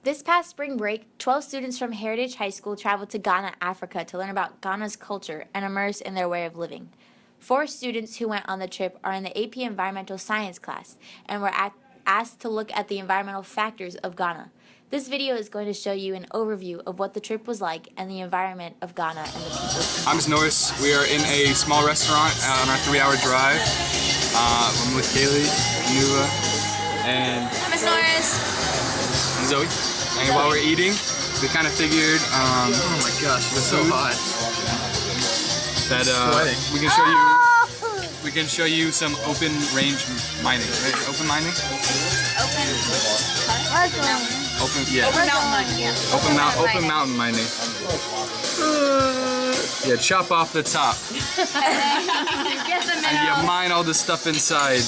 This past spring break, 12 students from Heritage High School traveled to Ghana, Africa to learn about Ghana's culture and immerse in their way of living. 4 students who went on the trip are in the AP Environmental Science class and were asked to look at the environmental factors of Ghana. This video is going to show you an overview of what the trip was like and the environment of Ghana and the people. I'm Norris. We are in a small restaurant on our 3-hour drive. I'm with Kaylee, Nuva, and I'm Miss Norris. And Zoe. And while we're eating, we kind of figured, oh my gosh, it's so hot. That we can show you some open range mining. Right? Open mining? Open mountain mining, yeah. Open mountain mining. Yeah, chop off the top. Get the and you mine all the stuff inside.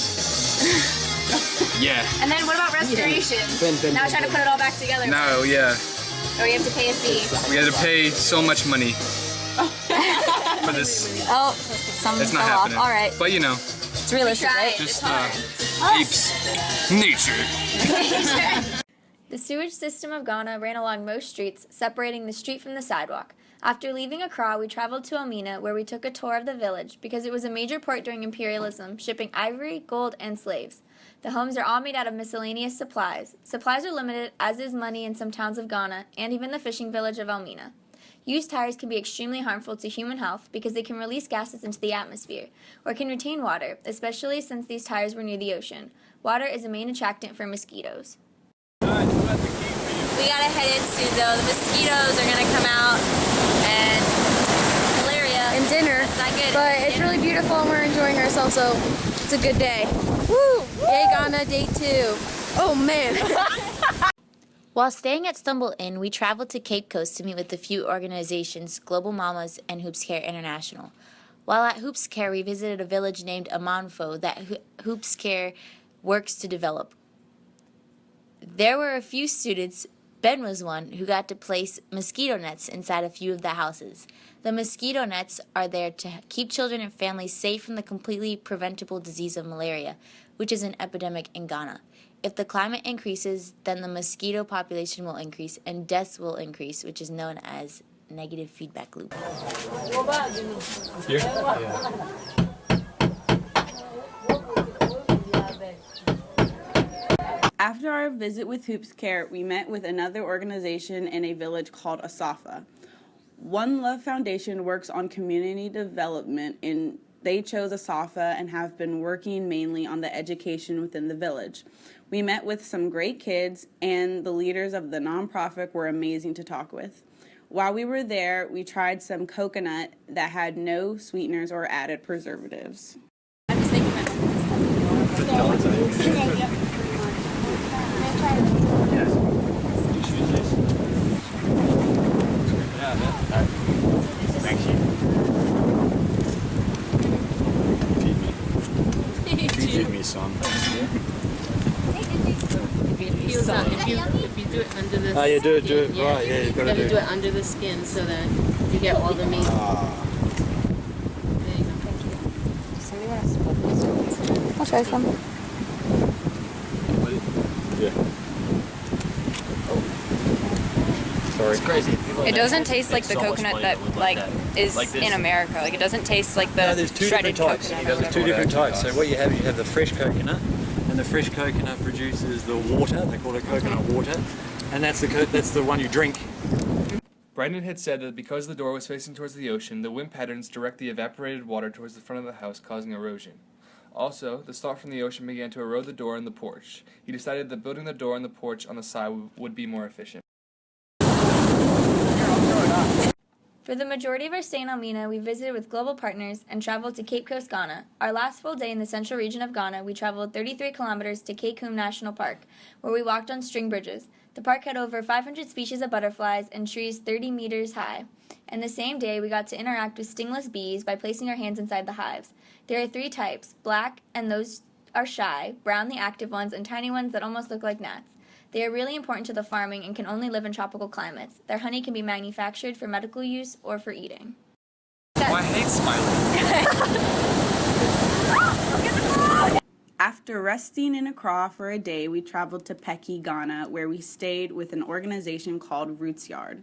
Yeah. And then what about restoration? Now trying to put it all back together. No, yeah. Or you have to pay a fee. We had to pay so much money for this. Oh, some it's not fell happening. Off. All right. But you know. It's realistic, right? Just apes. Nature. The sewage system of Ghana ran along most streets, separating the street from the sidewalk. After leaving Accra, we traveled to Elmina, where we took a tour of the village because it was a major port during imperialism, shipping ivory, gold, and slaves. The homes are all made out of miscellaneous supplies. Supplies are limited, as is money in some towns of Ghana, and even the fishing village of Elmina. Used tires can be extremely harmful to human health because they can release gases into the atmosphere, or can retain water, especially since these tires were near the ocean. Water is a main attractant for mosquitoes. We gotta head in soon though. The mosquitoes are gonna come out and malaria. And dinner. It's not good. But it's really beautiful and we're enjoying ourselves, so it's a good day. Woo! Yay Ghana, day 2. Oh man. While staying at Stumble Inn, we traveled to Cape Coast to meet with a few organizations, Global Mamas and Hoops Care International. While at Hoops Care, we visited a village named Amanfo that Hoops Care works to develop. There were a few students, Ben was one, who got to place mosquito nets inside a few of the houses. The mosquito nets are there to keep children and families safe from the completely preventable disease of malaria, which is an epidemic in Ghana. If the climate increases, then the mosquito population will increase and deaths will increase, which is known as negative feedback loop. Here? After our visit with Hoops Care, we met with another organization in a village called Asafa. One Love Foundation works on community development, and they chose Asafa and have been working mainly on the education within the village. We met with some great kids, and the leaders of the nonprofit were amazing to talk with. While we were there, we tried some coconut that had no sweeteners or added preservatives. I'm just thinking that. Thank you. Feed me some. If you do it under the Oh, you do it skin, right, yeah, you've got to do it under the skin so that you get all the meat. There you go. Somebody want to split this? I'll try some. Yeah. Sorry. It's crazy. It doesn't taste like the coconut that is in America. Like it doesn't taste like the No, there's two shredded different types. coconut. There's two different types. So what you have the fresh coconut, and the fresh coconut produces the water. They call it coconut water, and that's the one you drink. Brendan had said that because the door was facing towards the ocean, the wind patterns direct the evaporated water towards the front of the house, causing erosion. Also, the salt from the ocean began to erode the door and the porch. He decided that building the door and the porch on the side would be more efficient. For the majority of our stay in Elmina, we visited with global partners and traveled to Cape Coast, Ghana. Our last full day in the central region of Ghana, we traveled 33 kilometers to Kekum National Park, where we walked on string bridges. The park had over 500 species of butterflies and trees 30 meters high. And the same day, we got to interact with stingless bees by placing our hands inside the hives. There are 3 types, black, and those are shy, brown the active ones, and tiny ones that almost look like gnats. They are really important to the farming and can only live in tropical climates. Their honey can be manufactured for medical use or for eating. Oh, I hate smiling. After resting in Accra for a day, we traveled to APES Ghana, where we stayed with an organization called Roots Yard.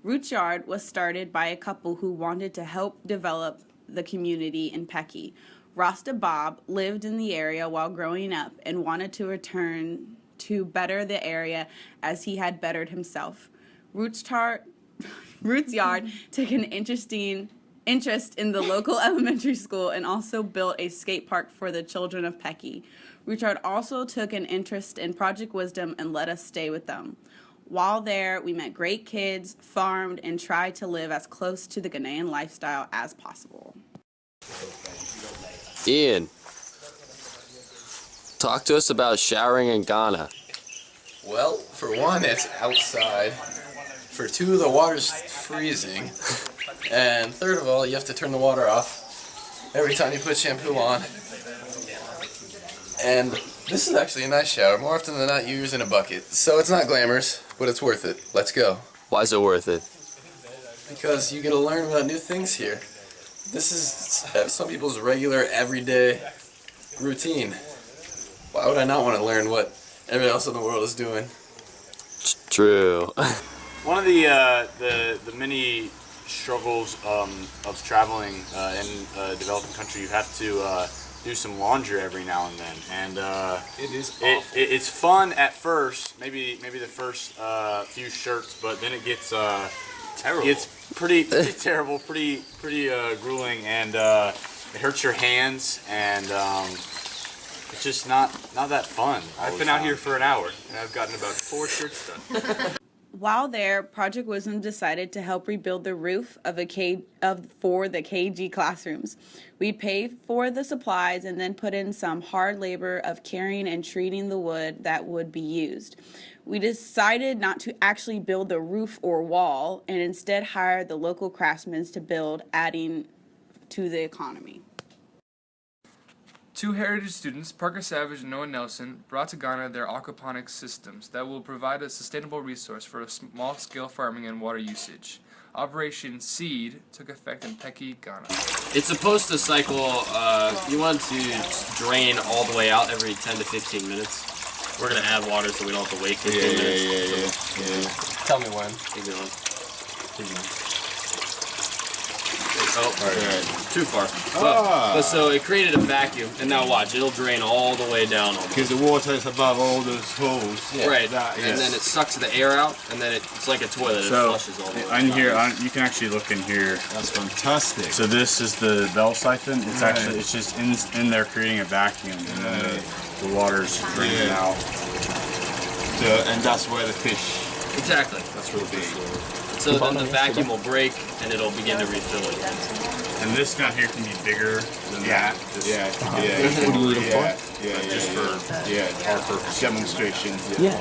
Roots Yard was started by a couple who wanted to help develop the community in APES. Rasta Bob lived in the area while growing up and wanted to return to better the area as he had bettered himself. Roots Yard took an interest in the local elementary school and also built a skate park for the children of APES. Roots Yard also took an interest in Project Wisdom and let us stay with them. While there, we met great kids, farmed, and tried to live as close to the Ghanaian lifestyle as possible. Ian, talk to us about showering in Ghana. Well, for one, it's outside. For two, the water's freezing. And third of all, you have to turn the water off every time you put shampoo on. And this is actually a nice shower. More often than not, you're using a bucket. So it's not glamorous, but it's worth it. Let's go. Why is it worth it? Because you get to learn about new things here. This is some people's regular, everyday routine. Why would I not want to learn what everyone else in the world is doing? True. One of the many struggles of traveling in a developing country, you have to do some laundry every now and then, and It is awful. it's fun at first, maybe the first few shirts, but then it gets Terrible. It's pretty terrible, pretty grueling, and it hurts your hands, and it's just not that fun. I've been out here for an hour, and I've gotten about 4 shirts done. While there, Project Wisdom decided to help rebuild the roof of for the KG classrooms. We paid for the supplies and then put in some hard labor of carrying and treating the wood that would be used. We decided not to actually build the roof or wall and instead hired the local craftsmen to build, adding to the economy. 2 heritage students, Parker Savage and Noah Nelson, brought to Ghana their aquaponics systems that will provide a sustainable resource for small-scale farming and water usage. Operation Seed took effect in APES Ghana. It's supposed to cycle, you want to drain all the way out every 10 to 15 minutes. We're going to add water so we don't have to wait 15 minutes. Yeah. Tell me when. Keep going. Oh, right. Too far. But so it created a vacuum, and now watch, it'll drain all the way down. Because the water is above all those holes. Yeah. Right, and then it sucks the air out, and then it's like a toilet, it flushes all the way in here, you can actually look in here. That's fantastic. So this is the bell siphon. It's actually, it's just in there creating a vacuum, and then the water's draining out. And that's where the fish. Exactly. That's really big. So then the vacuum will break, and it'll begin to refill again. And this down here can be bigger than that. What do you need them for? Just for our purpose, demonstration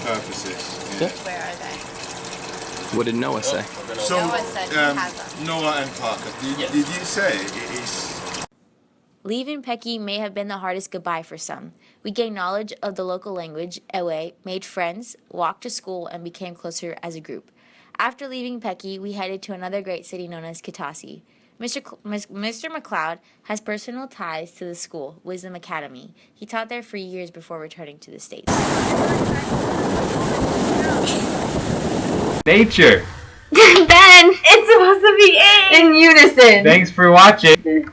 purposes. Yeah. Where are they? What did Noah say? So, Noah said he has them. Noah and Parker, did you say it is? Leaving APES may have been the hardest goodbye for some. We gained knowledge of the local language, Ewe, made friends, walked to school, and became closer as a group. After leaving APES, we headed to another great city known as Kitasi. Mr. McLeod has personal ties to the school, Wisdom Academy. He taught there for years before returning to the States. Nature. Ben, it's supposed to be in unison. Thanks for watching.